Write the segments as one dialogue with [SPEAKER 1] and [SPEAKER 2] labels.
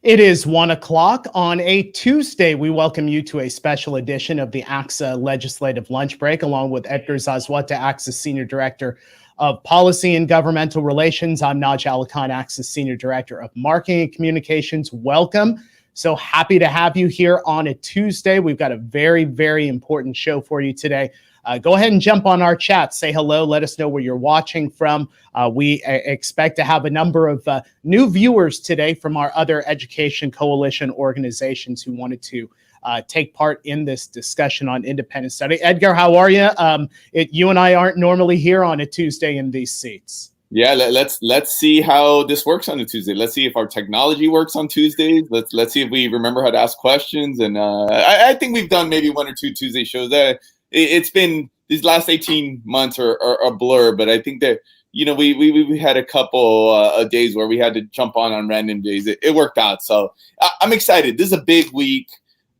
[SPEAKER 1] It is 1:00 on a Tuesday. We welcome you to a special edition of the ACSA Legislative Lunch Break, along with Edgar Zazwata, ACSA Senior Director of Policy and Governmental Relations. I'm Naj Alikhan, ACSA Senior Director of Marketing and Communications. Welcome. So happy to have you here on a Tuesday. We've got a very, very important show for you today. Go ahead and jump on our chat. Say hello. Let us know where you're watching from. We expect to have a number of new viewers today from our other education coalition organizations who wanted to take part in this discussion on independent study. Edgar, how are you? You and I aren't normally here on a Tuesday in these seats.
[SPEAKER 2] Yeah, let's see how this works on a Tuesday. Let's see if our technology works on Tuesdays. Let's see if we remember how to ask questions. And I think we've done maybe one or two Tuesday shows. It's been these last 18 months are a blur, but I think that we had a couple of days where we had to jump on random days. It worked out, so I'm excited. This is a big week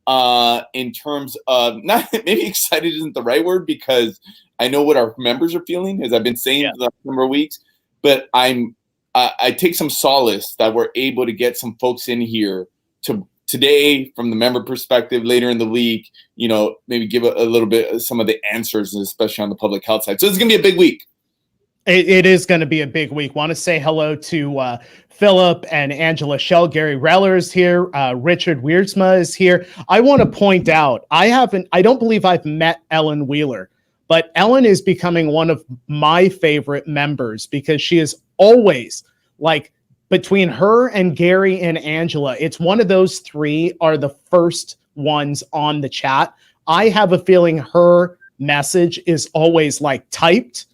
[SPEAKER 2] in terms of not maybe excited isn't the right word because I know what our members are feeling, as I've been saying for the last number of weeks. But I take some solace that we're able to get some folks in here to today from the member perspective, later in the week, maybe give a little bit of some of the answers, especially on the public health side. So it's going to be a big week.
[SPEAKER 1] It is going to be a big week. Want to say hello to Philip and Angela Shell. Gary Reller is here. Richard Wiersma is here. I want to point out, I don't believe I've met Ellen Wheeler, but Ellen is becoming one of my favorite members because she is always like, between her and Gary and Angela, it's one of those three are the first ones on the chat. I have a feeling her message is always like typed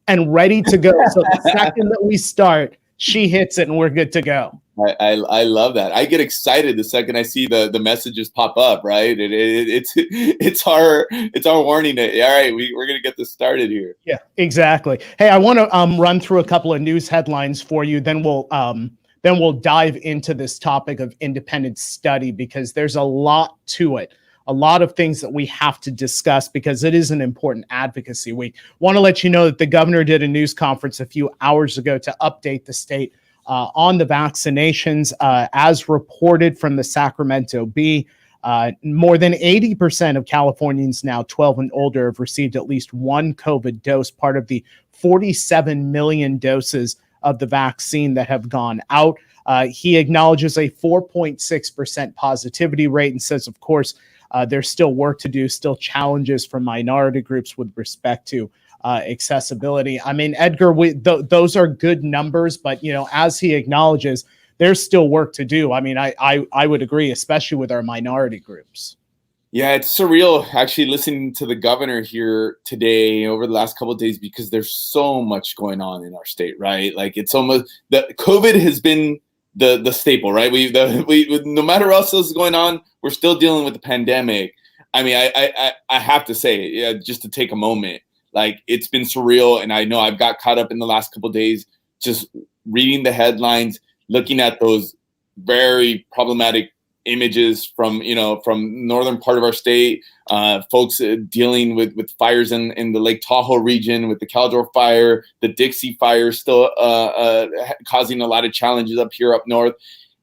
[SPEAKER 1] and ready to go. So the second that we start, she hits it and we're good to go.
[SPEAKER 2] I love that. I get excited the second I see the messages pop up, right? It's our warning that, all right, we're going to get this started here.
[SPEAKER 1] Yeah, exactly. Hey, I want to run through a couple of news headlines for you. Then we'll dive into this topic of independent study because there's a lot to it. A lot of things that we have to discuss because it is an important advocacy week. Want to let you know that the governor did a news conference a few hours ago to update the state on the vaccinations. As reported from the Sacramento Bee, more than 80% of Californians now 12 and older have received at least one COVID dose, part of the 47 million doses of the vaccine that have gone out. He acknowledges a 4.6% positivity rate and says, of course, there's still work to do, still challenges for minority groups with respect to accessibility. I mean, Edgar, those are good numbers, but as he acknowledges, there's still work to do. I mean, I would agree, especially with our minority groups.
[SPEAKER 2] Yeah, it's surreal actually listening to the governor here today over the last couple of days because there's so much going on in our state, right? Like it's almost the COVID has been the staple, right? We no matter what else is going on, we're still dealing with the pandemic. I mean, I have to say, just to take a moment, like it's been surreal, and I know I've got caught up in the last couple of days just reading the headlines, looking at those very problematic images from northern part of our state, folks dealing with fires in the Lake Tahoe region, with the Caldor fire, the Dixie fire still causing a lot of challenges up here up north,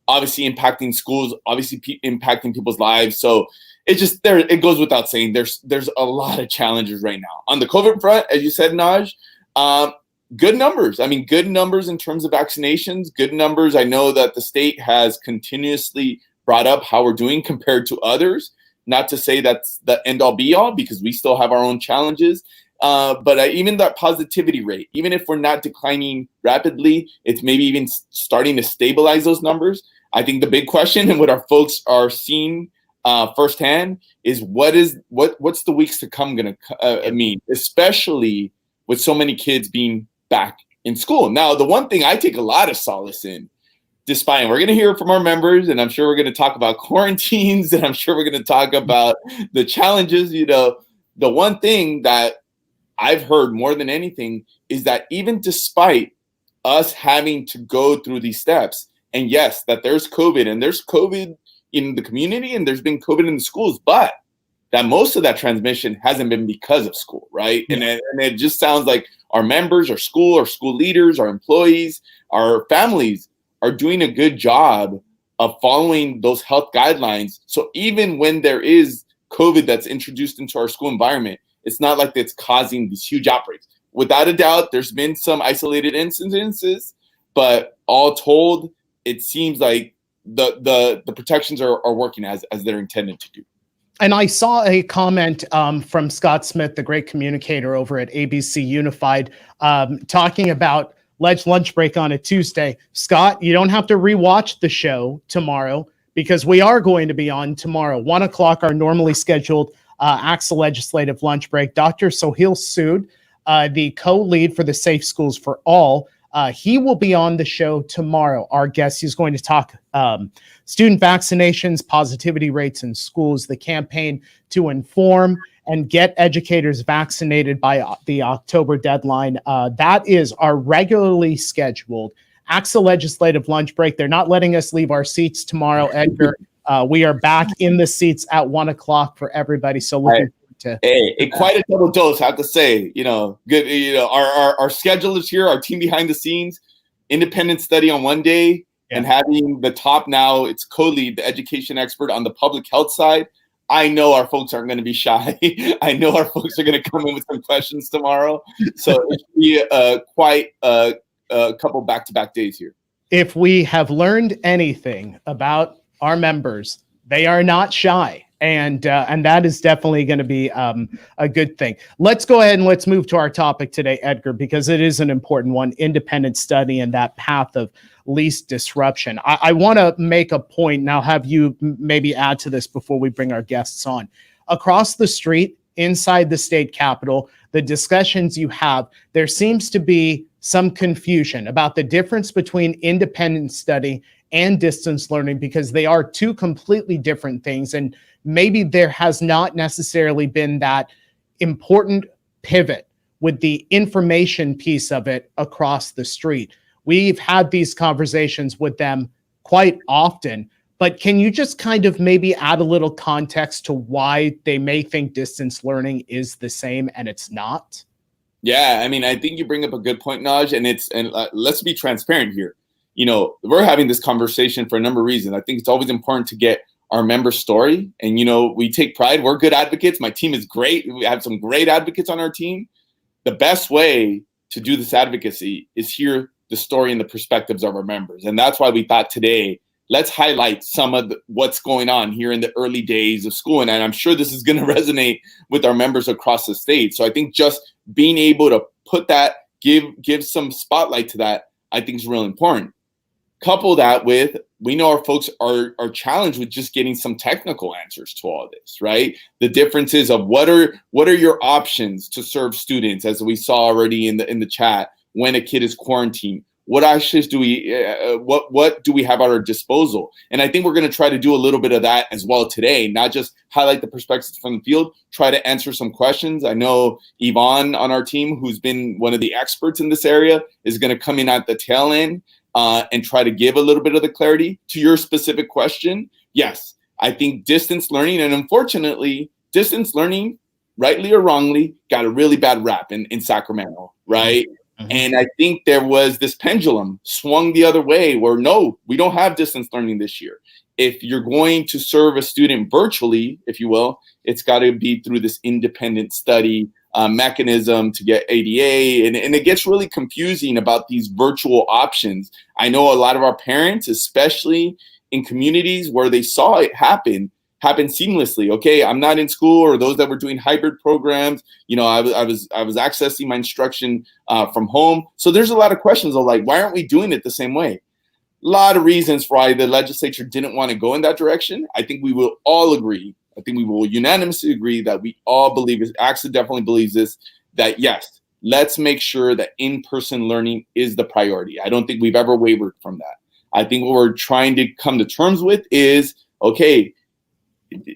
[SPEAKER 2] obviously impacting schools, obviously impacting people's lives. So it's just there. It goes without saying. There's a lot of challenges right now on the COVID front, as you said, Naj. Good numbers. I mean, good numbers in terms of vaccinations. Good numbers. I know that the state has continuously brought up how we're doing compared to others. Not to say that's the end all be all because we still have our own challenges. But even that positivity rate, even if we're not declining rapidly, it's maybe even starting to stabilize those numbers. I think the big question and what our folks are seeing firsthand is what's the weeks to come going to mean, especially with so many kids being back in school. Now, the one thing I take a lot of solace in, despite, we're going to hear from our members, and I'm sure we're going to talk about quarantines, and I'm sure we're going to talk about the challenges. The one thing that I've heard more than anything is that even despite us having to go through these steps, and yes, that there's COVID, and there's COVID in the community, and there's been COVID in the schools, but that most of that transmission hasn't been because of school, right? Yeah. And it just sounds like our members, our school leaders, our employees, our families are doing a good job of following those health guidelines. So even when there is COVID that's introduced into our school environment, it's not like it's causing these huge outbreaks. Without a doubt, there's been some isolated incidences, but all told, it seems like the protections are working as they're intended to do.
[SPEAKER 1] And I saw a comment from Scott Smith, the great communicator over at ABC Unified, talking about lunch break on a Tuesday. Scott, you don't have to rewatch the show tomorrow because we are going to be on tomorrow, 1 o'clock, our normally scheduled ACSA Legislative Lunch Break. Dr. Sohail Sood, the co-lead for the Safe Schools for All, he will be on the show tomorrow. Our guest, he's going to talk student vaccinations, positivity rates in schools, the campaign to inform and get educators vaccinated by the October deadline. That is our regularly scheduled ACSA Legislative Lunch Break. They're not letting us leave our seats tomorrow, Edgar. We are back in the seats at 1 o'clock for everybody. So looking forward to
[SPEAKER 2] quite a double dose, I have to say. Good. Our schedulers here, our team behind the scenes, independent study on one day, and having the top now, it's co-lead, the education expert on the public health side. I know our folks aren't going to be shy. I know our folks are going to come in with some questions tomorrow. So it should be quite a couple back-to-back days here.
[SPEAKER 1] If we have learned anything about our members, they are not shy. And that is definitely going to be a good thing. Let's go ahead and let's move to our topic today, Edgar, because it is an important one, independent study and that path of least disruption. I want to make a point, now have you maybe add to this before we bring our guests on. Across the street, inside the state capitol, the discussions you have, there seems to be some confusion about the difference between independent study and distance learning because they are two completely different things. And maybe there has not necessarily been that important pivot with the information piece of it across the street. We've had these conversations with them quite often, but can you just kind of maybe add a little context to why they may think distance learning is the same and it's not?
[SPEAKER 2] Yeah, I mean, I think you bring up a good point, Naj, and let's be transparent here. We're having this conversation for a number of reasons. I think it's always important to get our member story. And, we take pride. We're good advocates. My team is great. We have some great advocates on our team. The best way to do this advocacy is hear the story and the perspectives of our members. And that's why we thought today, let's highlight some of what's going on here in the early days of school. And I'm sure this is going to resonate with our members across the state. So I think just being able to put that, give some spotlight to that, I think is real important. Couple that with, we know our folks are challenged with just getting some technical answers to all this, right? The differences of what are your options to serve students, as we saw already in the chat, when a kid is quarantined. What actions do we what do we have at our disposal? And I think we're going to try to do a little bit of that as well today, not just highlight the perspectives from the field, try to answer some questions. I know Yvonne on our team, who's been one of the experts in this area, is going to come in at the tail end and try to give a little bit of the clarity to your specific question. Yes, I think distance learning, and unfortunately, distance learning, rightly or wrongly, got a really bad rap in Sacramento, right? Mm-hmm. And I think there was this pendulum swung the other way where, no, we don't have distance learning this year. If you're going to serve a student virtually, if you will, it's got to be through this independent study mechanism to get ADA. And it gets really confusing about these virtual options. I know a lot of our parents, especially in communities where they saw it happen seamlessly. Okay, I'm not in school, or those that were doing hybrid programs, I was accessing my instruction from home. So there's a lot of questions of like, why aren't we doing it the same way? A lot of reasons why the legislature didn't want to go in that direction. I think we will all agree. I think we will unanimously agree that we all believe this. ACSA definitely believes this, that yes, let's make sure that in-person learning is the priority. I don't think we've ever wavered from that. I think what we're trying to come to terms with is, okay,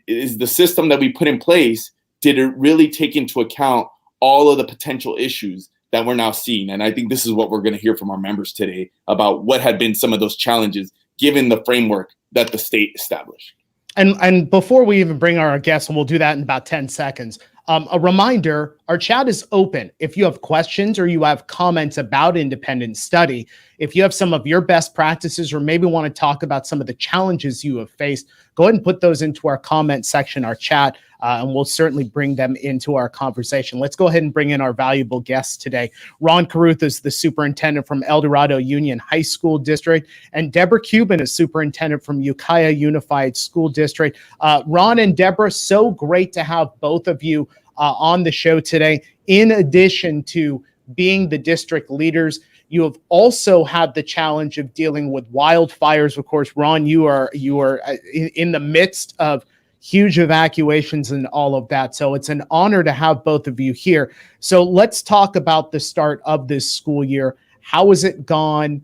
[SPEAKER 2] is the system that we put in place, did it really take into account all of the potential issues that we're now seeing? And I think this is what we're going to hear from our members today about what had been some of those challenges given the framework that the state established.
[SPEAKER 1] And before we even bring our guests, and we'll do that in about 10 seconds, a reminder, Our chat is open. If you have questions or you have comments about independent study, if you have some of your best practices or maybe want to talk about some of the challenges you have faced, go ahead and put those into our comment section, our chat, and we'll certainly bring them into our conversation. Let's go ahead and bring in our valuable guests today. Ron Carruth is the superintendent from El Dorado Union High School District, and Debra Kubin is superintendent from Ukiah Unified School District. Ron and Debra, so great to have both of you on the show today. In addition to being the district leaders, you have also had the challenge of dealing with wildfires. Of course, Ron, you are in the midst of huge evacuations and all of that. So it's an honor to have both of you here. So let's talk about the start of this school year. How has it gone?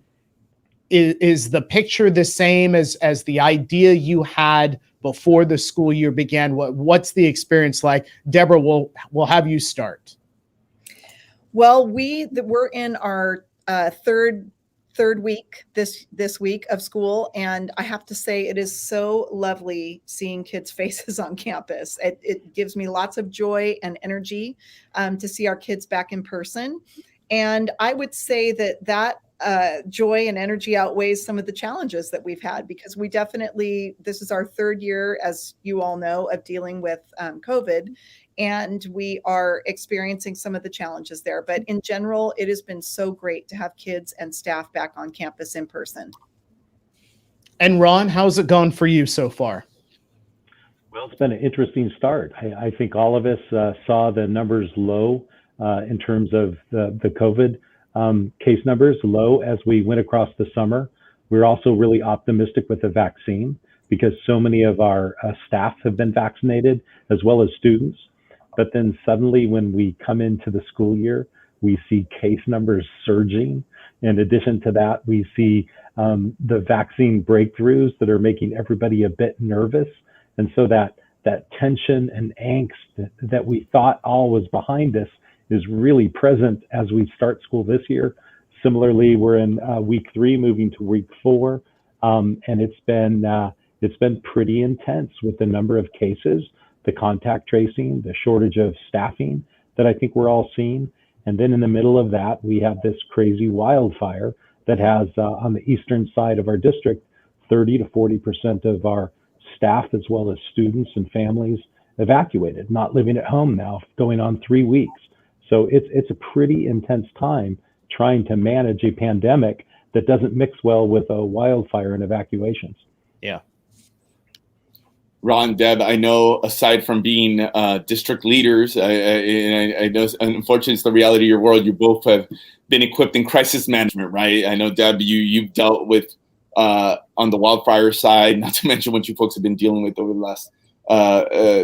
[SPEAKER 1] Is the picture the same as the idea you had before the school year began? What's the experience like? Debra, we'll have you start.
[SPEAKER 3] Well, we're in our third week this week of school, and I have to say it is so lovely seeing kids' faces on campus. It gives me lots of joy and energy to see our kids back in person, and I would say that joy and energy outweighs some of the challenges that we've had, because this is our third year, as you all know, of dealing with COVID, and we are experiencing some of the challenges there. But in general, it has been so great to have kids and staff back on campus in person.
[SPEAKER 1] And Ron, how's it gone for you so far?
[SPEAKER 4] Well, it's been an interesting start. I think all of us saw the numbers low in terms of the COVID case numbers low as we went across the summer. We're also really optimistic with the vaccine because so many of our staff have been vaccinated, as well as students. But then suddenly when we come into the school year, we see case numbers surging. In addition to that, we see the vaccine breakthroughs that are making everybody a bit nervous. And so that tension and angst that we thought all was behind us is really present as we start school this year. Similarly, we're in week 3, moving to week 4, and it's been pretty intense with the number of cases, the contact tracing, the shortage of staffing that I think we're all seeing. And then in the middle of that, we have this crazy wildfire that has on the eastern side of our district, 30 to 40% of our staff, as well as students and families, evacuated, not living at home now, going on 3 weeks. So it's a pretty intense time trying to manage a pandemic that doesn't mix well with a wildfire and evacuations.
[SPEAKER 1] Yeah.
[SPEAKER 2] Ron, Deb, I know aside from being district leaders, I know unfortunately it's the reality of your world, you both have been equipped in crisis management, right? I know, Deb, you've dealt with on the wildfire side, not to mention what you folks have been dealing with over the last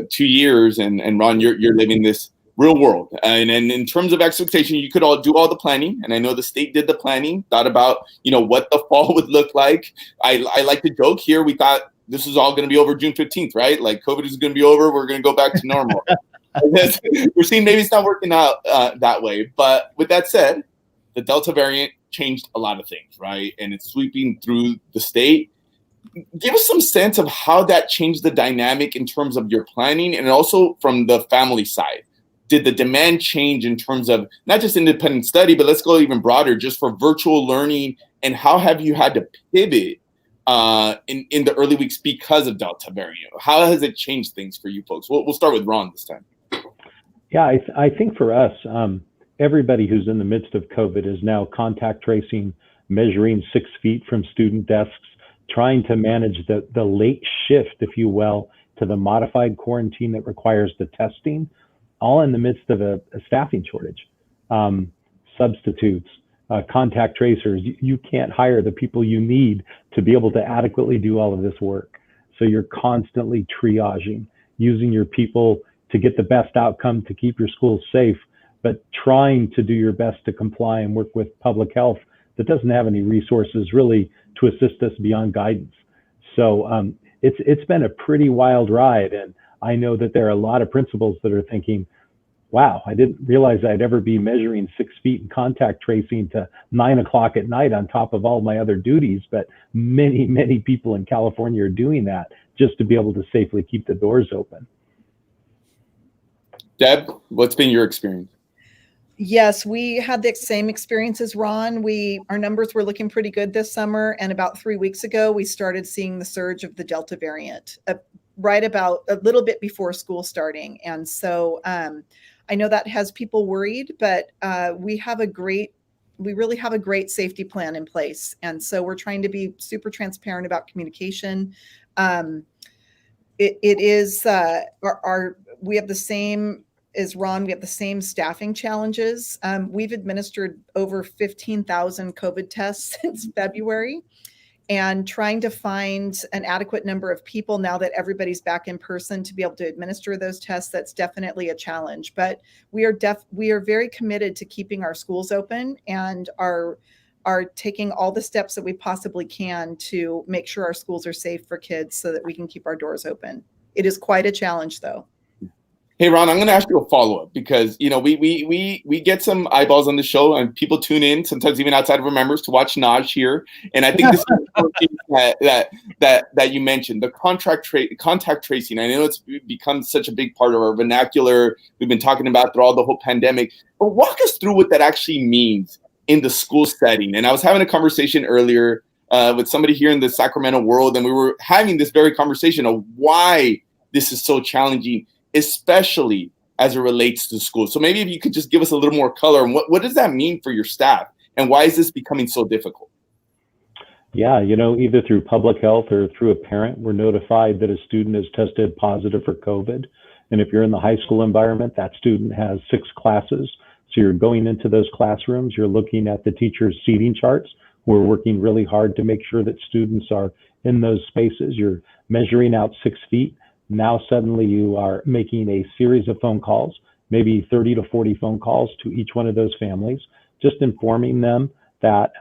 [SPEAKER 2] 2 years. And Ron, you're living this real world. And in terms of expectation, you could all do all the planning. And I know the state did the planning, thought about, what the fall would look like. I like to joke here. We thought this was all going to be over June 15th, right? Like COVID is going to be over. We're going to go back to normal. We're seeing maybe it's not working out that way. But with that said, the Delta variant changed a lot of things, right? And it's sweeping through the state. Give us some sense of how that changed the dynamic in terms of your planning and also from the family side. Did the demand change in terms of not just independent study, but let's go even broader, just for virtual learning? And how have you had to pivot in the early weeks because of Delta variant? How has it changed things for you folks? We'll start with Ron this time.
[SPEAKER 4] Yeah, I think for us, everybody who's in the midst of COVID is now contact tracing, measuring 6 feet from student desks, trying to manage the late shift, if you will, to the modified quarantine that requires the testing, all in the midst of a staffing shortage. Substitutes, contact tracers, you can't hire the people you need to be able to adequately do all of this work. So you're constantly triaging, using your people to get the best outcome to keep your schools safe, but trying to do your best to comply and work with public health that doesn't have any resources really to assist us beyond guidance. So it's been a pretty wild ride. And I know that there are a lot of principals that are thinking, wow, I didn't realize I'd ever be measuring 6 feet and contact tracing to 9 o'clock at night on top of all my other duties. But many, many people in California are doing that just to be able to safely keep the doors open.
[SPEAKER 2] Deb, what's been your experience?
[SPEAKER 3] Yes, we had the same experience as Ron. Our numbers were looking pretty good this summer, and about 3 weeks ago, we started seeing the surge of the Delta variant, right about a little bit before school starting. And so I know that has people worried, but we really have a great safety plan in place. And so we're trying to be super transparent about communication. It is we have the same as Ron. We have the same staffing challenges. We've administered over 15,000 COVID tests since February, and trying to find an adequate number of people now that everybody's back in person to be able to administer those tests, that's definitely a challenge. But we are very committed to keeping our schools open, and are taking all the steps that we possibly can to make sure our schools are safe for kids so that we can keep our doors open. It is quite a challenge, though.
[SPEAKER 2] Hey, Ron, I'm going to ask you a follow-up because, we get some eyeballs on the show and people tune in, sometimes even outside of our members, to watch Naj here. And I think this is that you mentioned, the contact tracing. I know it's become such a big part of our vernacular. We've been talking about throughout the whole pandemic. But walk us through what that actually means in the school setting. And I was having a conversation earlier with somebody here in the Sacramento world, and we were having this very conversation of why this is so challenging, especially as it relates to school. So maybe if you could just give us a little more color, and what does that mean for your staff, and why is this becoming so difficult?
[SPEAKER 4] Yeah, either through public health or through a parent, we're notified that a student is tested positive for COVID. And if you're in the high school environment, that student has 6 classes. So you're going into those classrooms, you're looking at the teacher's seating charts. We're working really hard to make sure that students are in those spaces. You're measuring out 6 feet. Now suddenly you are making a series of phone calls, maybe 30 to 40 phone calls to each one of those families, just informing them that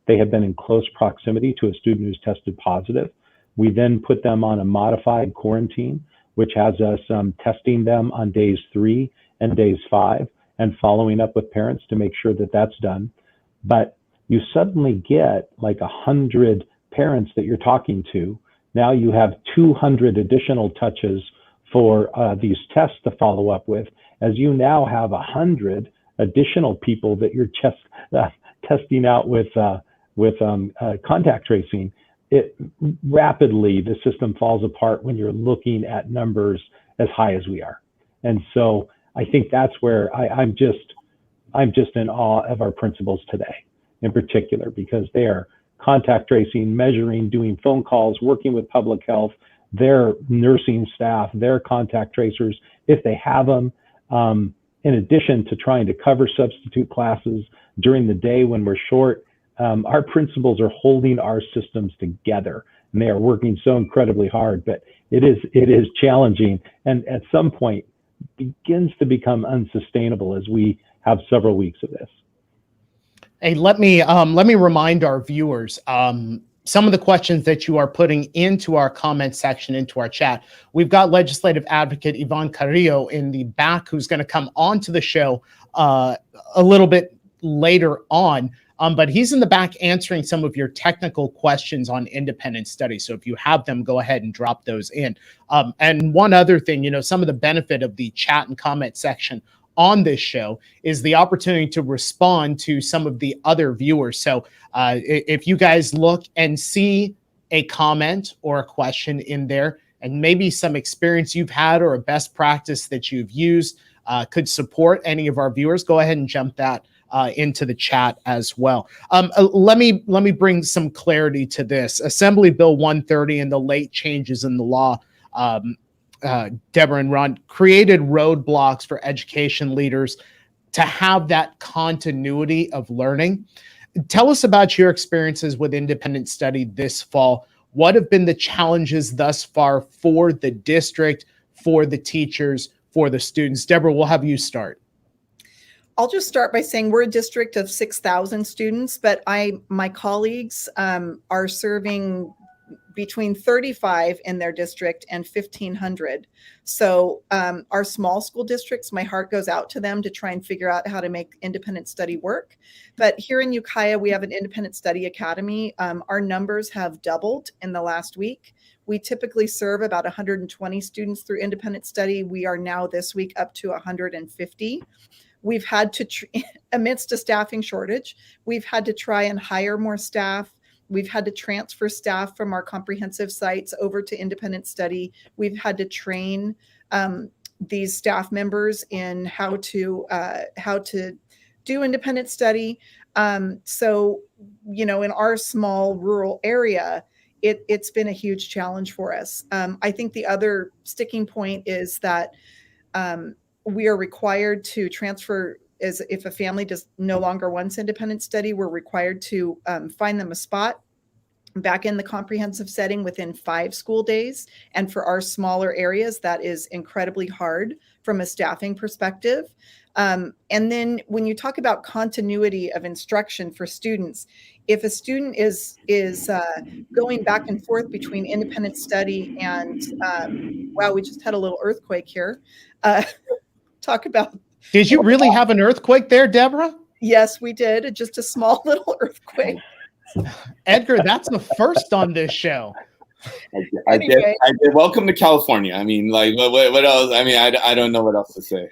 [SPEAKER 4] they have been in close proximity to a student who's tested positive. We then put them on a modified quarantine, which has us testing them on days 3 and days 5 and following up with parents to make sure that that's done. But you suddenly get like 100 parents that you're talking to. Now you have 200 additional touches for these tests to follow up with, as you now have 100 additional people that you're just testing out with contact tracing. Rapidly, the system falls apart when you're looking at numbers as high as we are. And so I think that's where I'm just in awe of our principals today in particular, because they are contact tracing, measuring, doing phone calls, working with public health, their nursing staff, their contact tracers, if they have them, in addition to trying to cover substitute classes during the day when we're short. Our principals are holding our systems together, and they are working so incredibly hard, but it is challenging, and at some point begins to become unsustainable as we have several weeks of this.
[SPEAKER 1] Hey, let me remind our viewers some of the questions that you are putting into our comment section, into our chat. We've got legislative advocate Yvonne Carrillo in the back, who's going to come onto the show a little bit later on. But he's in the back answering some of your technical questions on independent study. So if you have them, go ahead and drop those in. And one other thing, some of the benefit of the chat and comment section on this show is the opportunity to respond to some of the other viewers. So if you guys look and see a comment or a question in there, and maybe some experience you've had or a best practice that you've used could support any of our viewers, go ahead and jump that into the chat as well. Let me bring some clarity to this. Assembly Bill 130 and the late changes in the law, Debra and Ron, created roadblocks for education leaders to have that continuity of learning. Tell us about your experiences with independent study this fall. What have been the challenges thus far for the district, for the teachers, for the students? Debra, we'll have you start.
[SPEAKER 3] I'll just start by saying we're a district of 6,000 students, but my colleagues are serving between 35 in their district and 1,500. So our small school districts, my heart goes out to them to try and figure out how to make independent study work. But here in Ukiah, we have an independent study academy. Our numbers have doubled in the last week. We typically serve about 120 students through independent study. We are now this week up to 150. We've had to, amidst a staffing shortage, we've had to try and hire more staff. We've had to transfer staff from our comprehensive sites over to independent study. We've had to train these staff members in how to do independent study. So, you know, in our small rural area, it's been a huge challenge for us. I think the other sticking point is that we are required to transfer, as if a family does no longer wants independent study, we're required to find them a spot back in the comprehensive setting within 5 school days. And for our smaller areas, that is incredibly hard from a staffing perspective. And then when you talk about continuity of instruction for students, if a student is going back and forth between independent study and, wow, we just had a little earthquake here. Talk about.
[SPEAKER 1] Did you really have an earthquake there, Debra?
[SPEAKER 3] Yes, we did. Just a small little earthquake.
[SPEAKER 1] Edgar, that's a first on this show.
[SPEAKER 2] I did. Welcome to California. I mean, like, what else? I mean, I don't know what else to say.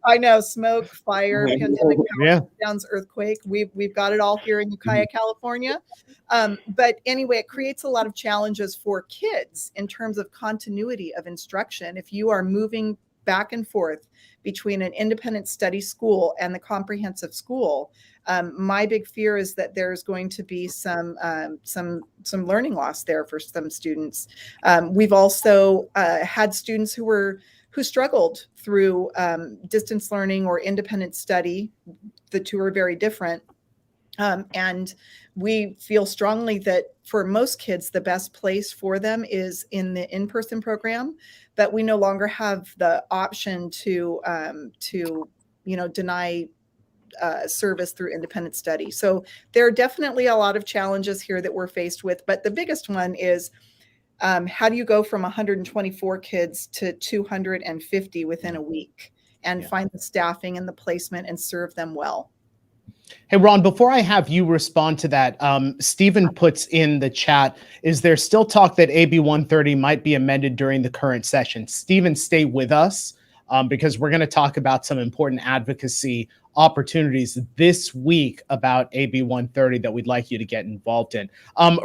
[SPEAKER 3] I know, smoke, fire, pandemic,
[SPEAKER 1] Yeah.
[SPEAKER 3] downs, earthquake. We've got it all here in Ukiah, California. But anyway, it creates a lot of challenges for kids in terms of continuity of instruction. If you are moving back and forth between an independent study school and the comprehensive school, my big fear is that there's going to be some learning loss there for some students. We've also had students who struggled through distance learning or independent study. The two are very different. And we feel strongly that for most kids, the best place for them is in the in-person program, but we no longer have the option to deny service through independent study. So there are definitely a lot of challenges here that we're faced with, but the biggest one is how do you go from 124 kids to 250 within a week and find the staffing and the placement and serve them well?
[SPEAKER 1] Hey, Ron, before I have you respond to that, Stephen puts in the chat, is there still talk that AB 130 might be amended during the current session? Stephen, stay with us because we're going to talk about some important advocacy opportunities this week about AB 130 that we'd like you to get involved in.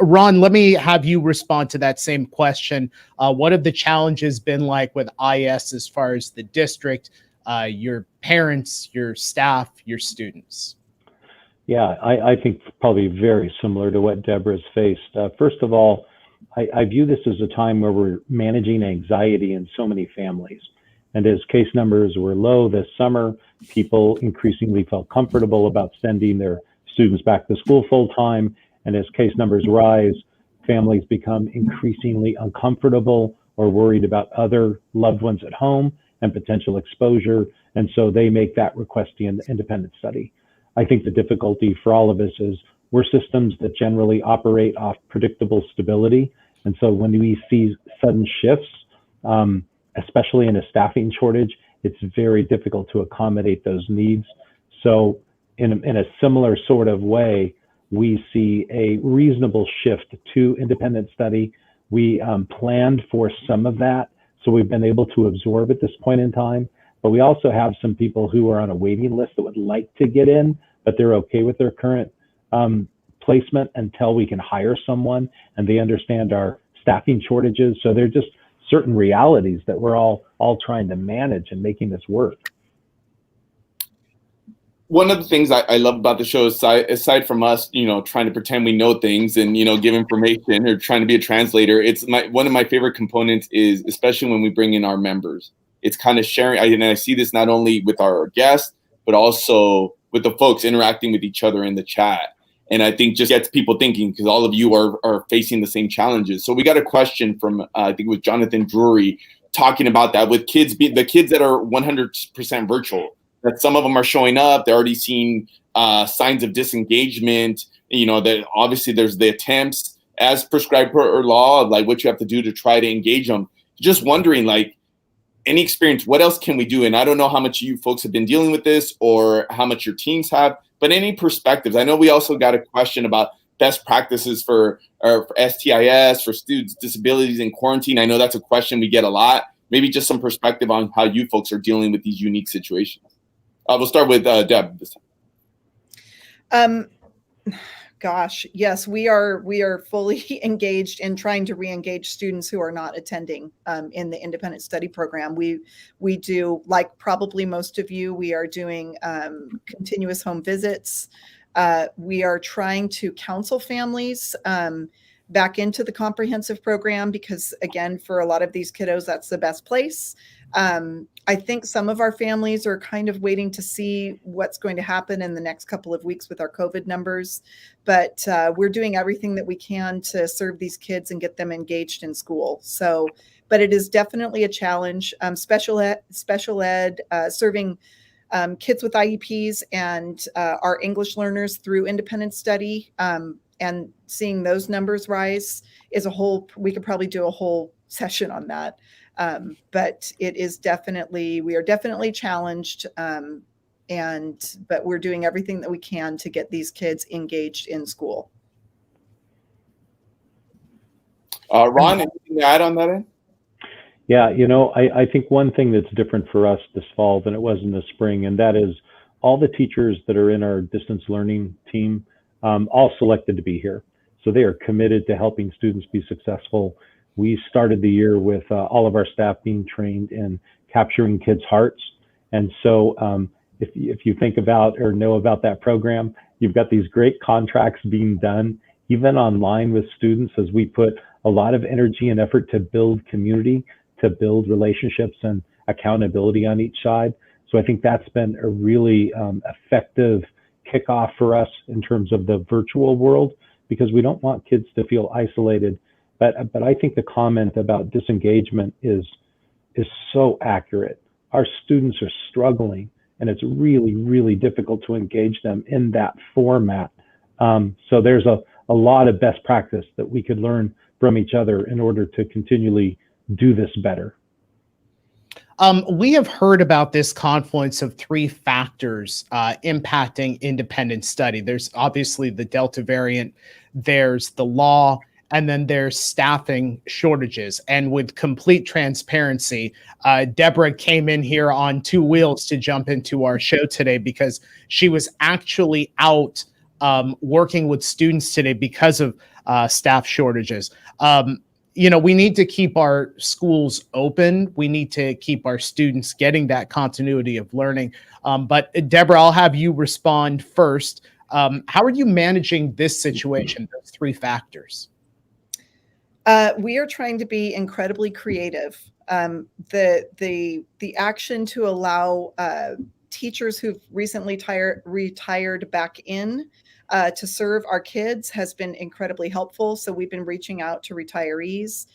[SPEAKER 1] Ron, let me have you respond to that same question. What have the challenges been like with IS as far as the district, your parents, your staff, your students?
[SPEAKER 4] Yeah, I think probably very similar to what Debra's faced. First of all, I view this as a time where we're managing anxiety in so many families. And as case numbers were low this summer, people increasingly felt comfortable about sending their students back to school full time. And as case numbers rise, families become increasingly uncomfortable or worried about other loved ones at home and potential exposure. And so they make that request in independent study. I think the difficulty for all of us is we're systems that generally operate off predictable stability. And so when we see sudden shifts, especially in a staffing shortage, it's very difficult to accommodate those needs. So in a similar sort of way, we see a reasonable shift to independent study. We planned for some of that, so we've been able to absorb at this point in time. But we also have some people who are on a waiting list that would like to get in, but they're okay with their current placement until we can hire someone and they understand our staffing shortages. So they're just certain realities that we're all trying to manage and making this work.
[SPEAKER 2] One of the things I love about the show, aside from us, trying to pretend we know things and, give information or trying to be a translator, one of my favorite components is, especially when we bring in our members, it's kind of sharing. And I see this not only with our guests, but also with the folks interacting with each other in the chat. And I think just gets people thinking because all of you are facing the same challenges. So we got a question from, I think it was Jonathan Drury, talking about that with the kids that are 100% virtual, that some of them are showing up. They're already seeing signs of disengagement, that obviously there's the attempts as prescribed per law, like what you have to do to try to engage them. Just wondering, like, any experience, what else can we do? And I don't know how much you folks have been dealing with this or how much your teams have, but any perspectives. I know we also got a question about best practices for STIS, for students' disabilities in quarantine. I know that's a question we get a lot. Maybe just some perspective on how you folks are dealing with these unique situations. We'll start with Deb this time.
[SPEAKER 3] Gosh, yes, we are fully engaged in trying to re-engage students who are not attending in the independent study program. We do, like probably most of you, we are doing continuous home visits. We are trying to counsel families back into the comprehensive program because, again, for a lot of these kiddos, that's the best place. I think some of our families are kind of waiting to see what's going to happen in the next couple of weeks with our COVID numbers, but we're doing everything that we can to serve these kids and get them engaged in school. So, but it is definitely a challenge. Special ed, serving kids with IEPs and our English learners through independent study and seeing those numbers rise is we could probably do a whole session on that. But it is we are definitely challenged. But we're doing everything that we can to get these kids engaged in school.
[SPEAKER 2] Ron, anything to add on that end?
[SPEAKER 4] Yeah, I think one thing that's different for us this fall than it was in the spring, and that is all the teachers that are in our distance learning team all selected to be here. So they are committed to helping students be successful. We started the year with all of our staff being trained in capturing kids' hearts. And so if you think about or know about that program, you've got these great contracts being done, even online with students, as we put a lot of energy and effort to build community, to build relationships and accountability on each side. So I think that's been a really effective kickoff for us in terms of the virtual world, because we don't want kids to feel isolated. But I think the comment about disengagement is so accurate. Our students are struggling, and it's really, really difficult to engage them in that format. So there's a lot of best practice that we could learn from each other in order to continually do this better.
[SPEAKER 1] We have heard about this confluence of three factors impacting independent study. There's obviously the Delta variant, there's the law, and then there's staffing shortages. And with complete transparency, Debra came in here on two wheels to jump into our show today because she was actually out working with students today because of staff shortages. We need to keep our schools open. We need to keep our students getting that continuity of learning. But Debra, I'll have you respond first. How are you managing this situation, those three factors?
[SPEAKER 3] We are trying to be incredibly creative. The action to allow teachers who've recently retired back in to serve our kids has been incredibly helpful. So we've been reaching out to retirees.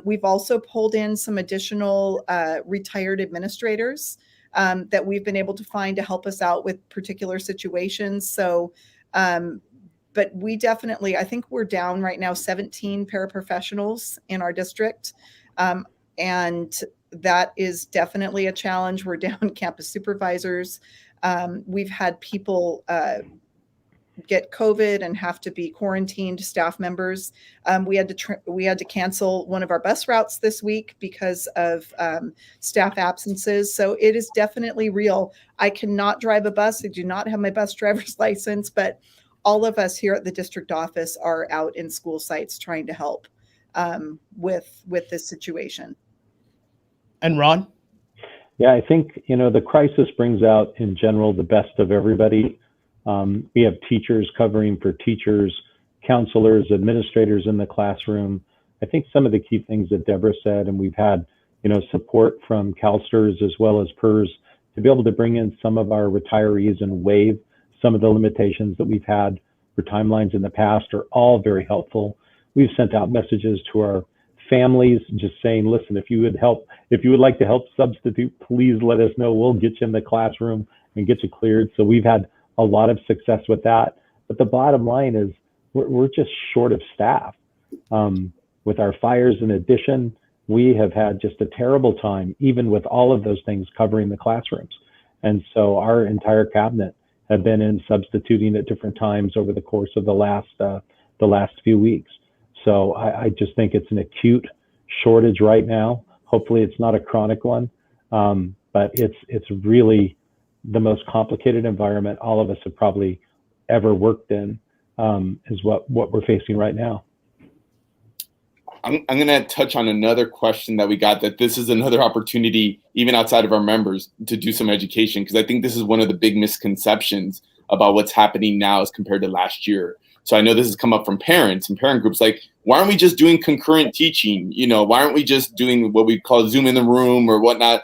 [SPEAKER 3] We've also pulled in some additional retired administrators that we've been able to find to help us out with particular situations. So, but we definitely, I think we're down right now 17 paraprofessionals in our district. And that is definitely a challenge. We're down campus supervisors. We've had people get COVID and have to be quarantined, staff members. We had to cancel one of our bus routes this week because of staff absences. So it is definitely real. I cannot drive a bus. I do not have my bus driver's license, but all of us here at the district office are out in school sites trying to help with this situation.
[SPEAKER 1] And Ron?
[SPEAKER 4] Yeah, I think, the crisis brings out in general the best of everybody. We have teachers covering for teachers, counselors, administrators in the classroom. I think some of the key things that Debra said, and we've had, support from CalSTRS as well as PERS to be able to bring in some of our retirees and waive some of the limitations that we've had for timelines in the past are all very helpful. We've sent out messages to our families just saying, listen, if you would like to help substitute, please let us know. We'll get you in the classroom and get you cleared. So we've had a lot of success with that. But the bottom line is we're just short of staff. With our fires in addition, we have had just a terrible time, even with all of those things covering the classrooms. And so our entire cabinet have been in substituting at different times over the course of the last few weeks. So I just think it's an acute shortage right now. Hopefully it's not a chronic one, but it's really the most complicated environment all of us have probably ever worked in, is what we're facing right now.
[SPEAKER 2] I'm going to touch on another question that we got, that this is another opportunity, even outside of our members, to do some education, because I think this is one of the big misconceptions about what's happening now as compared to last year. So I know this has come up from parents and parent groups, like, why aren't we just doing concurrent teaching? Why aren't we just doing what we call Zoom in the room or whatnot?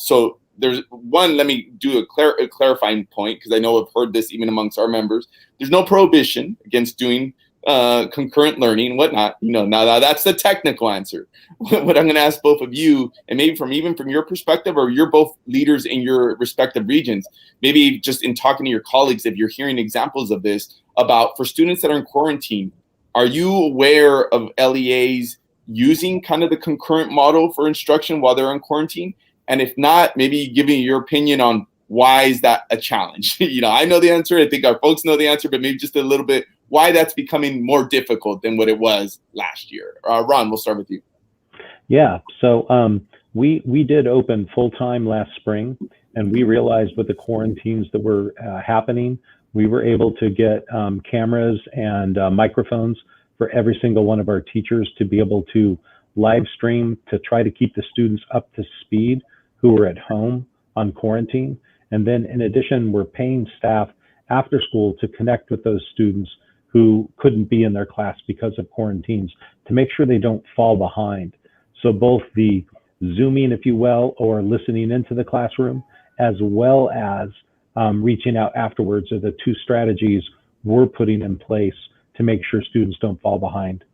[SPEAKER 2] So there's one, let me do a clarifying point, because I know I've heard this even amongst our members. There's no prohibition against doing concurrent learning and whatnot. Now that's the technical answer. What I'm going to ask both of you, and maybe even from your perspective, or you're both leaders in your respective regions, maybe just in talking to your colleagues, if you're hearing examples of this, about for students that are in quarantine, are you aware of LEAs using kind of the concurrent model for instruction while they're in quarantine? And if not, maybe giving your opinion on why is that a challenge? I know the answer. I think our folks know the answer, but maybe just a little bit why that's becoming more difficult than what it was last year. Ron, we'll start with you.
[SPEAKER 4] Yeah, so we did open full-time last spring, and we realized with the quarantines that were happening, we were able to get cameras and microphones for every single one of our teachers to be able to live stream, to try to keep the students up to speed who were at home on quarantine. And then in addition, we're paying staff after school to connect with those students who couldn't be in their class because of quarantines, to make sure they don't fall behind. So both the Zooming, if you will, or listening into the classroom, as well as reaching out afterwards, are the two strategies we're putting in place to make sure students don't fall behind.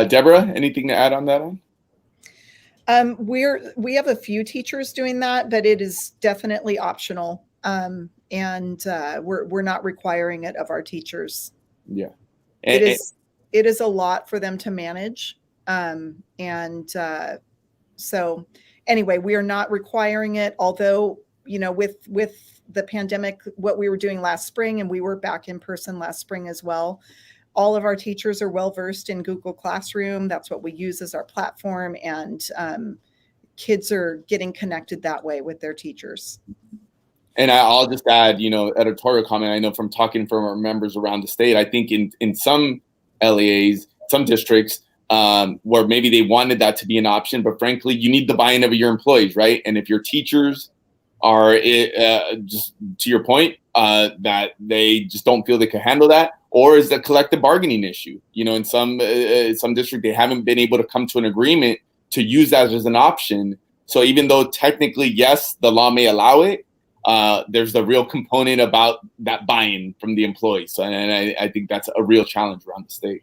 [SPEAKER 2] Debra, anything to add on that one?
[SPEAKER 3] We have a few teachers doing that, but it is definitely optional. And we're not requiring it of our teachers.
[SPEAKER 2] Yeah.
[SPEAKER 3] It is a lot for them to manage. So anyway, we are not requiring it, although, with the pandemic, what we were doing last spring, and we were back in person last spring as well, all of our teachers are well versed in Google Classroom. That's what we use as our platform, and kids are getting connected that way with their teachers.
[SPEAKER 2] And I'll just add, editorial comment. I know from talking from our members around the state, I think in some LEAs, some districts, where maybe they wanted that to be an option, but frankly, you need the buy-in of your employees, right? And if your teachers are, just to your point, that they just don't feel they can handle that, or is the collective bargaining issue? In some district, they haven't been able to come to an agreement to use that as an option. So even though technically, yes, the law may allow it, there's the real component about that buy-in from the employees. And I think that's a real challenge around the state.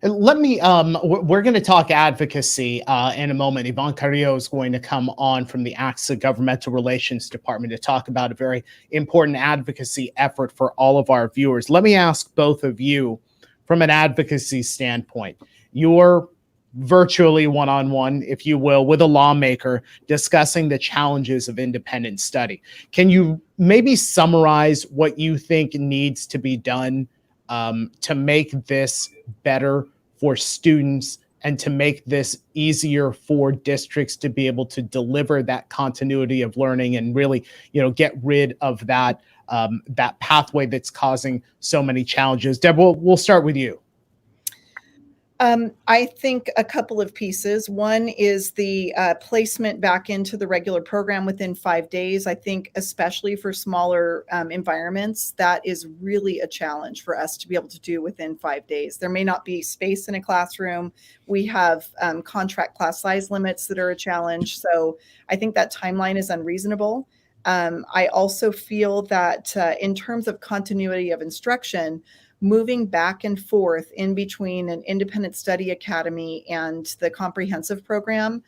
[SPEAKER 1] Let me, we're going to talk advocacy in a moment. Yvonne Carruth is going to come on from the ACSA Governmental Relations Department to talk about a very important advocacy effort for all of our viewers. Let me ask both of you, from an advocacy standpoint, you're virtually one-on-one, if you will, with a lawmaker discussing the challenges of independent study. Can you maybe summarize what you think needs to be done to make this better for students and to make this easier for districts to be able to deliver that continuity of learning and really, get rid of that that pathway that's causing so many challenges? Debra, we'll start with you.
[SPEAKER 3] I think a couple of pieces. One is the placement back into the regular program within 5 days. I think especially for smaller environments, that is really a challenge for us to be able to do within 5 days. There may not be space in a classroom. We have contract class size limits that are a challenge. So I think that timeline is unreasonable. I also feel that in terms of continuity of instruction, moving back and forth in between an independent study academy and the comprehensive program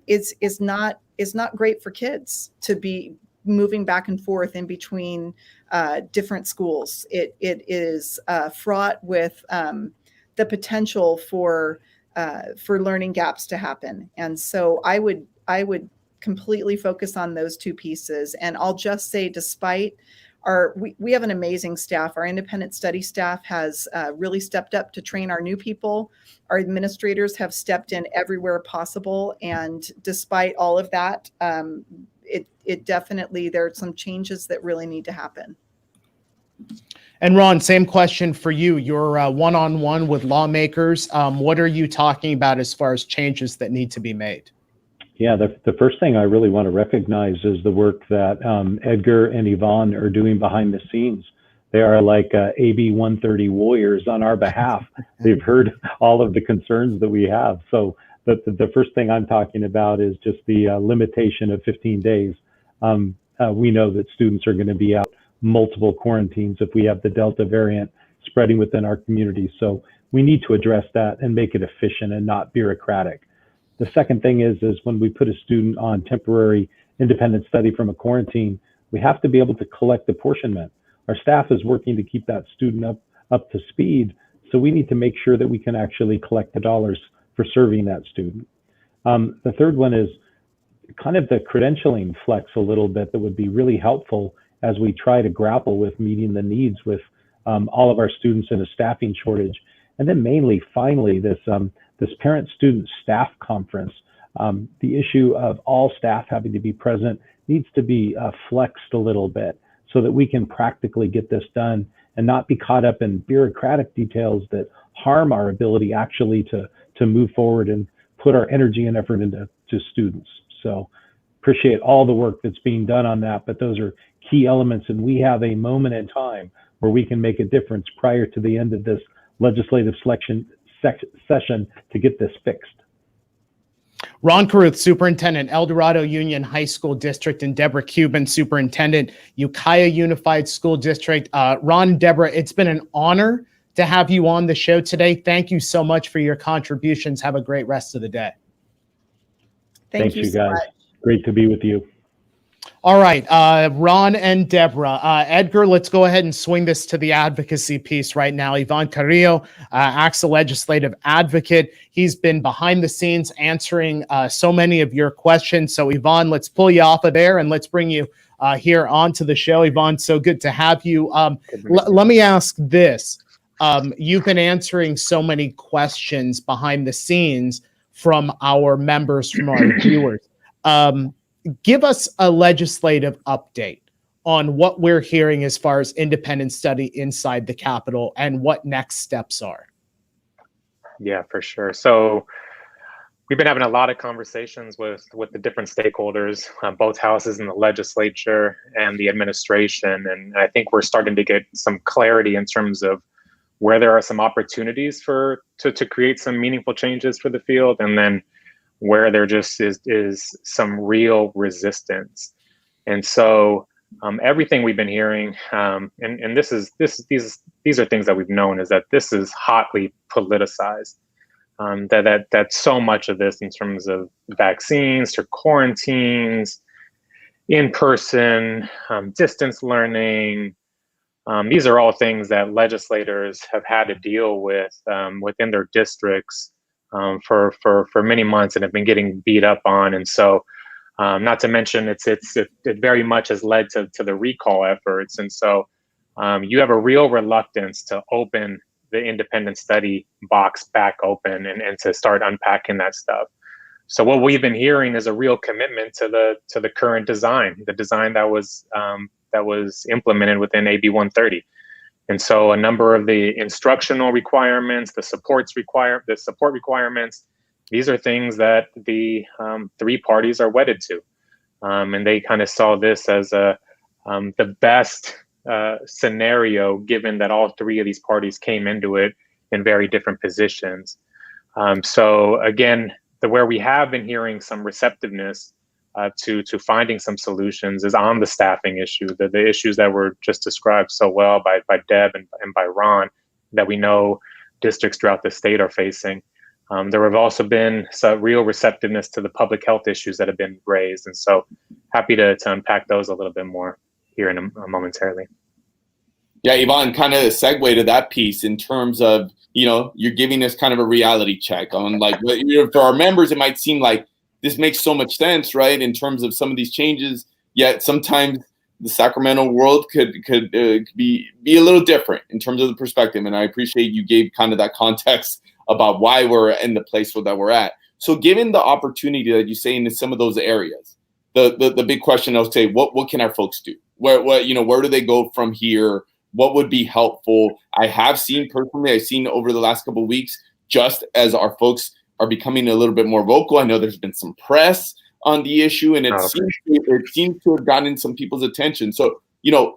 [SPEAKER 3] is not great for kids to be moving back and forth in between different schools. It is fraught with the potential for learning gaps to happen. And so I would completely focus on those two pieces. And I'll just say, despite we have an amazing staff. Our independent study staff has really stepped up to train our new people. Our administrators have stepped in everywhere possible. And despite all of that, it definitely, there are some changes that really need to happen.
[SPEAKER 1] And Ron, same question for you. You're one-on-one with lawmakers. What are you talking about as far as changes that need to be made?
[SPEAKER 4] Yeah, the first thing I really want to recognize is the work that Edgar and Yvonne are doing behind the scenes. They are like AB 130 warriors on our behalf. They've heard all of the concerns that we have. So the first thing I'm talking about is just the limitation of 15 days. We know that students are going to be out multiple quarantines if we have the Delta variant spreading within our community. So we need to address that and make it efficient and not bureaucratic. The second thing is when we put a student on temporary independent study from a quarantine, we have to be able to collect apportionment. Our staff is working to keep that student up to speed, so we need to make sure that we can actually collect the dollars for serving that student. The third one is kind of the credentialing flex a little bit that would be really helpful as we try to grapple with meeting the needs with all of our students in a staffing shortage. And then mainly, finally, this parent-student staff conference. The issue of all staff having to be present needs to be flexed a little bit so that we can practically get this done and not be caught up in bureaucratic details that harm our ability actually to move forward and put our energy and effort into students. So appreciate all the work that's being done on that, but those are key elements, and we have a moment in time where we can make a difference prior to the end of this legislative session to get this fixed.
[SPEAKER 1] Ron Carruth, Superintendent, El Dorado Union High School District, and Debra Kubin, Superintendent, Ukiah Unified School District. Ron, Debra, it's been an honor to have you on the show today. Thank you so much for your contributions. Have a great rest of the day.
[SPEAKER 3] Thank you so
[SPEAKER 4] guys.
[SPEAKER 3] much.
[SPEAKER 4] Great to be with you.
[SPEAKER 1] All right, Ron and Debra. Edgar, let's go ahead and swing this to the advocacy piece right now. Yvonne Carrillo, ACSA Legislative Advocate. He's been behind the scenes answering so many of your questions. So Yvonne, let's pull you off of there and let's bring you here onto the show. Yvonne, so good to have you. Let me ask this. You've been answering so many questions behind the scenes from our members, from our viewers. Give us a legislative update on what we're hearing as far as independent study inside the Capitol and what next steps are.
[SPEAKER 5] Yeah, for sure. So we've been having a lot of conversations with the different stakeholders, both houses in the legislature and the administration. And I think we're starting to get some clarity in terms of where there are some opportunities to create some meaningful changes for the field, and then where there just is some real resistance. And so everything we've been hearing, and these are things that we've known, is that this is hotly politicized. That so much of this, in terms of vaccines to quarantines, in-person, distance learning, these are all things that legislators have had to deal with within their districts for many months, and have been getting beat up on. And so not to mention it very much has led to the recall efforts. And so you have a real reluctance to open the independent study box back open and to start unpacking that stuff. So what we've been hearing is a real commitment to the current design, the design that was implemented within AB 130. And so a number of the instructional requirements, the support requirements, these are things that the three parties are wedded to. And they kind of saw this as the best scenario, given that all three of these parties came into it in very different positions. So again, where we have been hearing some receptiveness to finding some solutions is on the staffing issue, the issues that were just described so well by Deb and by Ron, that we know districts throughout the state are facing. There have also been some real receptiveness to the public health issues that have been raised. And so happy to unpack those a little bit more here in momentarily.
[SPEAKER 2] Yeah, Yvonne, kind of a segue to that piece in terms of, you're giving us kind of a reality check on like, for our members, it might seem like this makes so much sense, right? In terms of some of these changes, yet sometimes the Sacramento world could be a little different in terms of the perspective. And I appreciate you gave kind of that context about why we're in the place that we're at. So given the opportunity that you say in some of those areas, the big question, I'll say, what can our folks do? Where do they go from here? What would be helpful? I've seen over the last couple of weeks, just as our folks are becoming a little bit more vocal. I know there's been some press on the issue, and it seems to have gotten some people's attention. So,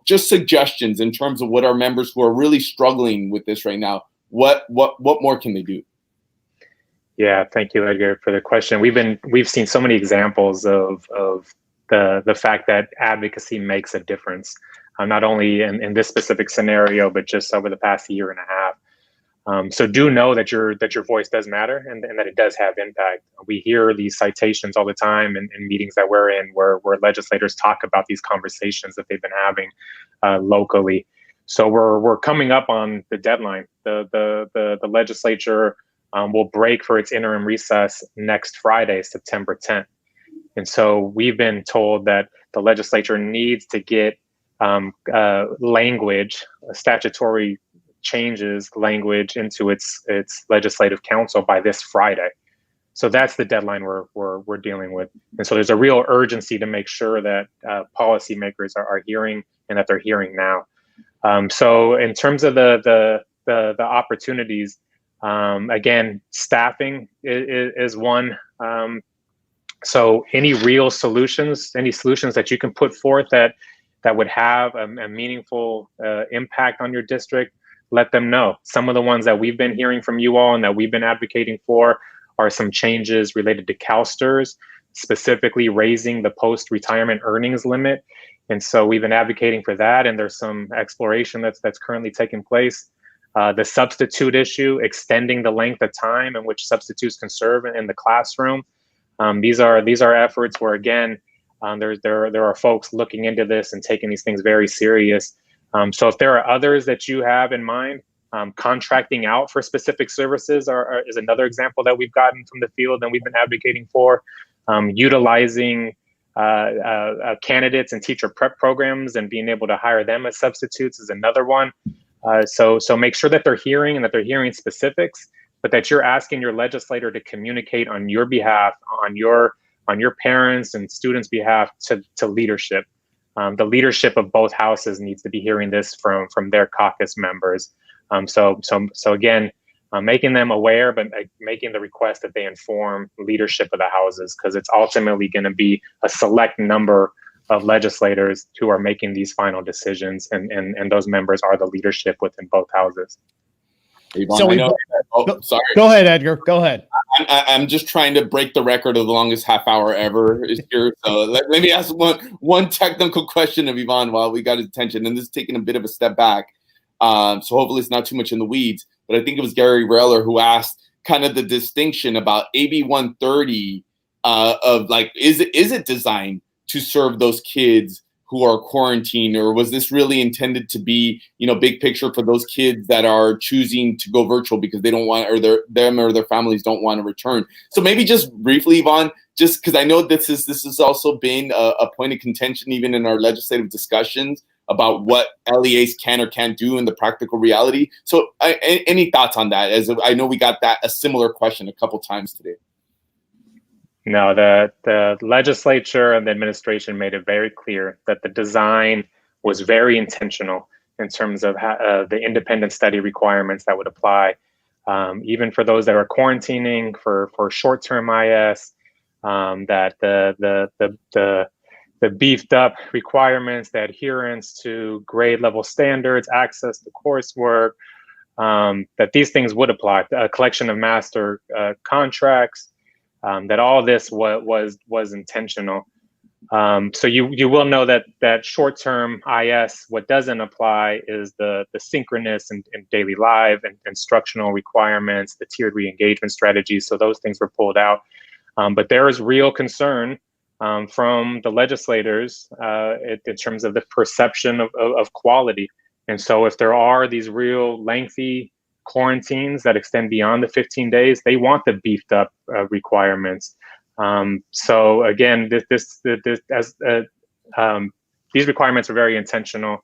[SPEAKER 2] just suggestions in terms of what our members who are really struggling with this right now, what more can they do?
[SPEAKER 5] Yeah, thank you, Edgar, for the question. We've seen so many examples of the fact that advocacy makes a difference. Not only in this specific scenario, but just over the past year and a half. So do know that your voice does matter and that it does have impact. We hear these citations all the time in meetings that we're in where legislators talk about these conversations that they've been having locally. So we're coming up on the deadline. The legislature will break for its interim recess next Friday, September 10th. And so we've been told that the legislature needs to get language, statutory changes language into its legislative council by this Friday. So that's the deadline we're dealing with. And so there's a real urgency to make sure that policymakers are hearing and that they're hearing now. So in terms of the opportunities, again, staffing is one. So any real solutions, any solutions that you can put forth that would have a meaningful impact on your district, let them know. Some of the ones that we've been hearing from you all and that we've been advocating for are some changes related to CalSTRS, specifically raising the post-retirement earnings limit. And so we've been advocating for that, and there's some exploration that's currently taking place. The substitute issue, extending the length of time in which substitutes can serve in the classroom. These are efforts where, again, there are folks looking into this and taking these things very serious. So if there are others that you have in mind, contracting out for specific services is another example that we've gotten from the field and we've been advocating for. Utilizing candidates and teacher prep programs and being able to hire them as substitutes is another one. So make sure that they're hearing and that they're hearing specifics, but that you're asking your legislator to communicate on your behalf, on your parents and students' behalf to leadership. The leadership of both houses needs to be hearing this from their caucus members. So again, making them aware, but making the request that they inform leadership of the houses, because it's ultimately going to be a select number of legislators who are making these final decisions, and those members are the leadership within both houses.
[SPEAKER 2] Yvonne, sorry.
[SPEAKER 1] Go ahead, Edgar. Go ahead.
[SPEAKER 2] I'm just trying to break the record of the longest half hour ever here. So let me ask one technical question of Yvonne while we got his attention, and this is taking a bit of a step back. So hopefully it's not too much in the weeds, but I think it was Gary Reller who asked kind of the distinction about AB 130 of like, is it designed to serve those kids who are quarantined, or was this really intended to be, big picture for those kids that are choosing to go virtual because they don't want, or their families don't want to return? So maybe just briefly, Yvonne, just because I know this has also been a point of contention even in our legislative discussions about what LEAs can or can't do in the practical reality. So any thoughts on that? As I know we got a similar question a couple times today.
[SPEAKER 5] No, the legislature and the administration made it very clear that the design was very intentional in terms of the independent study requirements that would apply, even for those that are quarantining for short-term IS, that the beefed up requirements, the adherence to grade level standards, access to coursework, that these things would apply, a collection of master contracts, that all this was intentional. So you will know that short-term IS, what doesn't apply is the synchronous and daily live and instructional requirements, the tiered re-engagement strategies. So those things were pulled out. But there is real concern from the legislators in terms of the perception of quality And so if there are these real lengthy quarantines that extend beyond the 15 days, they want the beefed up requirements. So again, these requirements are very intentional.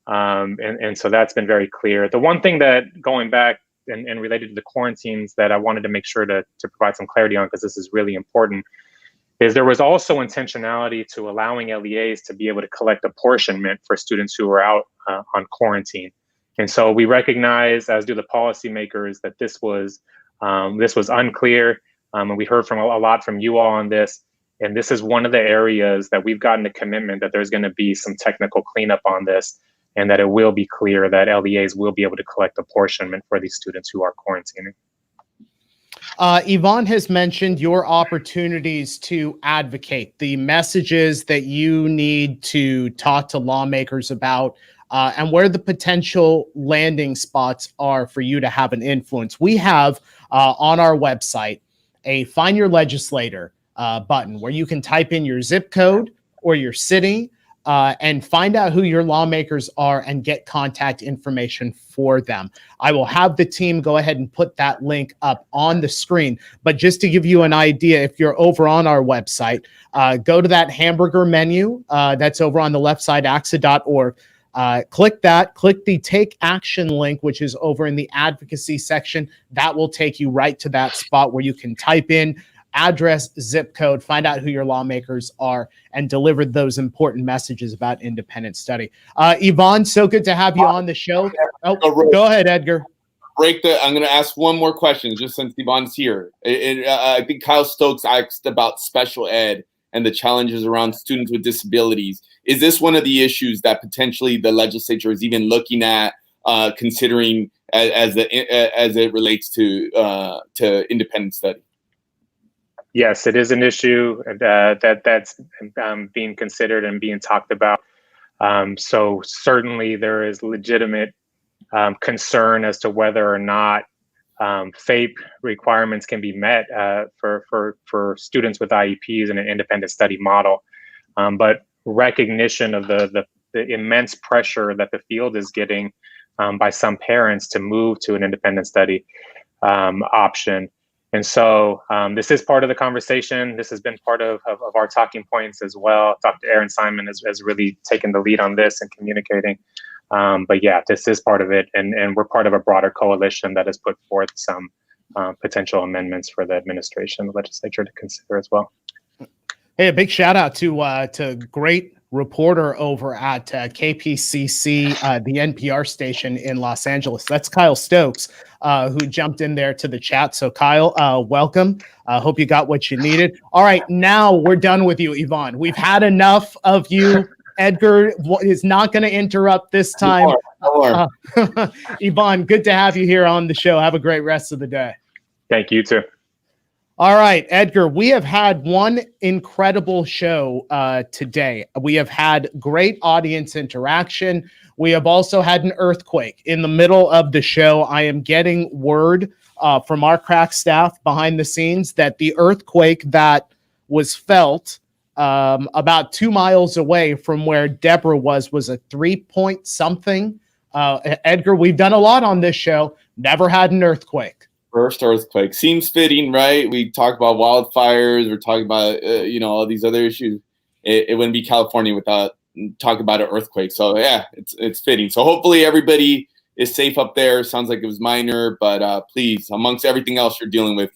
[SPEAKER 5] And so that's been very clear. The one thing that, going back and related to the quarantines, that I wanted to make sure to provide some clarity on, because this is really important, is there was also intentionality to allowing LEAs to be able to collect apportionment for students who are out on quarantine. And so we recognize, as do the policymakers, that this was unclear, and we heard from a lot from you all on this. And this is one of the areas that we've gotten a commitment that there's going to be some technical cleanup on this, and that it will be clear that LEAs will be able to collect apportionment for these students who are quarantining.
[SPEAKER 1] Yvonne has mentioned your opportunities to advocate, the messages that you need to talk to lawmakers about, and where the potential landing spots are for you to have an influence. We have on our website a Find Your Legislator button where you can type in your zip code or your city and find out who your lawmakers are and get contact information for them. I will have the team go ahead and put that link up on the screen. But just to give you an idea, if you're over on our website, go to that hamburger menu that's over on the left side, ACSA.org. Click that, click the Take Action link, which is over in the Advocacy section. That will take you right to that spot where you can type in address, zip code, find out who your lawmakers are, and deliver those important messages about independent study. Yvonne, so good to have you on the show. Oh, go ahead, Edgar.
[SPEAKER 2] I'm going to ask one more question just since Yvonne's here. I think Kyle Stokes asked about special ed and the challenges around students with disabilities. Is this one of the issues that potentially the legislature is even looking at, considering as it relates to independent study?
[SPEAKER 5] Yes, it is an issue that's being considered and being talked about. So certainly there is legitimate concern as to whether or not FAPE requirements can be met for students with IEPs in an independent study model. But recognition of the immense pressure that the field is getting by some parents to move to an independent study option. And so this is part of the conversation. This has been part of our talking points as well. Dr. Aaron Simon has really taken the lead on this and communicating. But yeah, this is part of it. And we're part of a broader coalition that has put forth some potential amendments for the administration, the legislature to consider as well.
[SPEAKER 1] Hey, a big shout out to great reporter over at KPCC, the NPR station in Los Angeles. That's Kyle Stokes, who jumped in there to the chat. So Kyle, welcome. Hope you got what you needed. All right, now we're done with you, Yvonne. We've had enough of you. Edgar is not going to interrupt this time. Yvonne, good to have you here on the show. Have a great rest of the day.
[SPEAKER 5] Thank you too.
[SPEAKER 1] All right, Edgar, we have had one incredible show today. We have had great audience interaction. We have also had an earthquake in the middle of the show. I am getting word from our crack staff behind the scenes that the earthquake that was felt about 2 miles away from where Debra was a 3-point something. Edgar, we've done a lot on this show. Never had an earthquake.
[SPEAKER 2] First earthquake seems fitting, right? We talk about wildfires. We're talking about all these other issues. It wouldn't be California without talking about an earthquake. So yeah, it's fitting. So hopefully everybody is safe up there. Sounds like it was minor, but please, amongst everything else you're dealing with,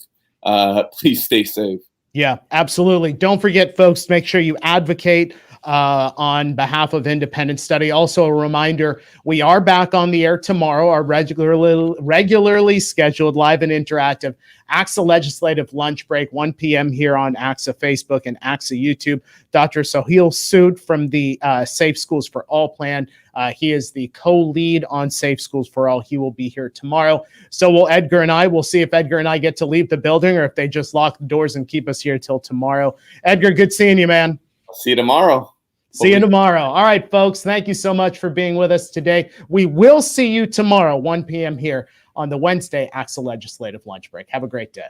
[SPEAKER 2] please stay safe. Yeah,
[SPEAKER 1] absolutely. Don't forget, folks, make sure you advocate on behalf of independent study. Also a reminder, we are back on the air tomorrow, our regularly scheduled live and interactive ACSA Legislative Lunch Break, 1 p.m. here on ACSA Facebook and ACSA YouTube. Dr. Soheil Sood from the Safe Schools for All plan. He is the co-lead on Safe Schools for All. He will be here tomorrow. So will Edgar and I. We'll see if Edgar and I get to leave the building or if they just lock the doors and keep us here till tomorrow. Edgar, good seeing you, man.
[SPEAKER 2] I'll see you tomorrow.
[SPEAKER 1] See you tomorrow. All right, folks. Thank you so much for being with us today. We will see you tomorrow, 1 p.m. here on the Wednesday ACSA Legislative Lunch Break. Have a great day.